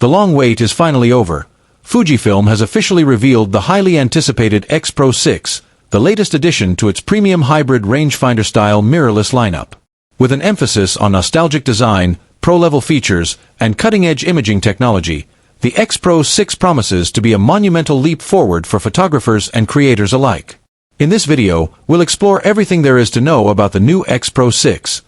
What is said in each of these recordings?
The long wait is finally over. Fujifilm has officially revealed the highly anticipated X Pro 6, the latest addition to its premium hybrid rangefinder-style mirrorless lineup. With an emphasis on nostalgic design, pro-level features, and cutting-edge imaging technology, the X Pro 6 promises to be a monumental leap forward for photographers and creators alike. In this video, we'll explore everything there is to know about the new X Pro 6,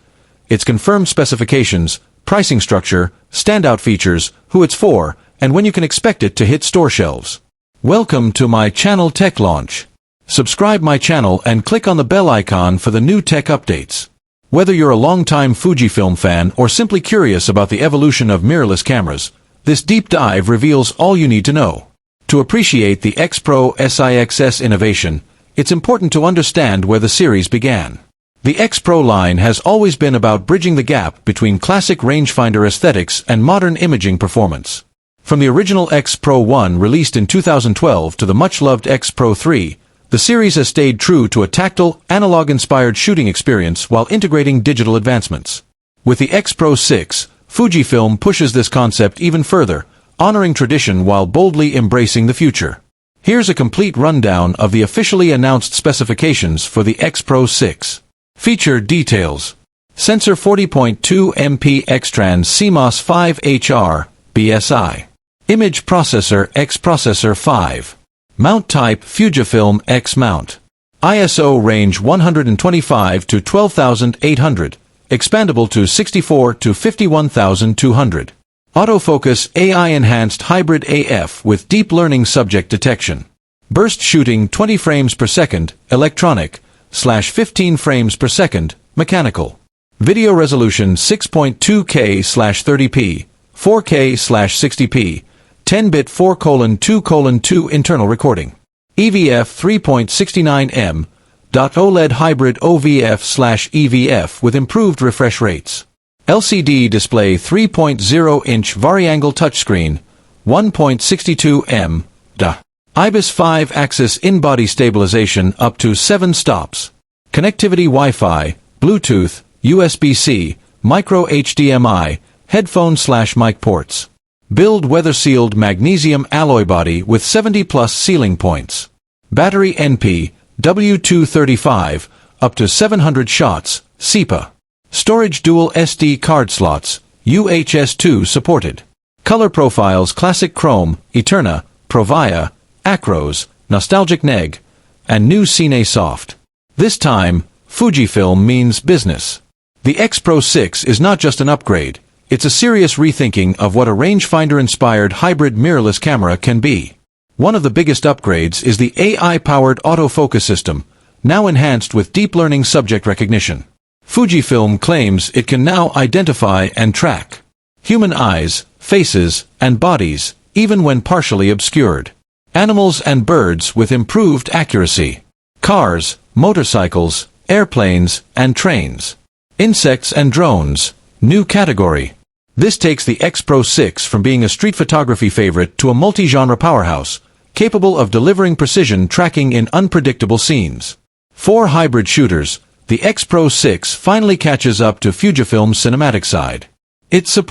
its confirmed specifications, pricing structure, standout features, who it's for, and when you can expect it to hit store shelves. Welcome to my channel Tech Launch. Subscribe my channel and click on the bell icon for the new tech updates. Whether you're a long-time Fujifilm fan or simply curious about the evolution of mirrorless cameras, this deep dive reveals all you need to know. To appreciate the X Pro 6 innovation, it's important to understand where the series began. The X Pro line has always been about bridging the gap between classic rangefinder aesthetics and modern imaging performance. From the original X Pro 1 released in 2012 to the much-loved X Pro 3, the series has stayed true to a tactile, analog-inspired shooting experience while integrating digital advancements. With the X Pro 6, Fujifilm pushes this concept even further, honoring tradition while boldly embracing the future. Here's a complete rundown of the officially announced specifications for the X Pro 6. Feature details. Sensor 40.2 MP X-Trans CMOS 5 HR, BSI. Image processor X Processor 5. Mount type Fujifilm X mount. ISO range 125 to 12,800, expandable to 64 to 51,200. Autofocus AI-enhanced hybrid AF with deep learning subject detection. Burst shooting 20 frames per second, electronic, /15 frames per second, mechanical. Video resolution 6.2K/30p, 4K/60p, 10-bit 4:2:2 internal recording. EVF 3.69m, .OLED hybrid OVF/EVF with improved refresh rates. LCD display 3.0-inch variangle touchscreen, 1.62m, IBIS 5-axis in-body stabilization up to 7 stops. Connectivity Wi-Fi, Bluetooth, USB-C, micro HDMI, headphone/mic ports. Build weather-sealed magnesium alloy body with 70+ sealing points. Battery NP, W235, up to 700 shots, SEPA. Storage dual SD card slots, UHS-2 supported. Color profiles Classic Chrome, Eterna, Provia, Acros, Nostalgic Neg, and new Cine Soft. This time, Fujifilm means business. The X Pro 6 is not just an upgrade, it's a serious rethinking of what a rangefinder-inspired hybrid mirrorless camera can be. One of the biggest upgrades is the AI-powered autofocus system, now enhanced with deep learning subject recognition. Fujifilm claims it can now identify and track human eyes, faces, and bodies, even when partially obscured. Animals and birds with improved accuracy. Cars, motorcycles, airplanes, and trains. Insects and drones, new category. This takes the X Pro 6 from being a street photography favorite to a multi-genre powerhouse, capable of delivering precision tracking in unpredictable scenes. For hybrid shooters, the X Pro 6 finally catches up to Fujifilm's cinematic side. It supports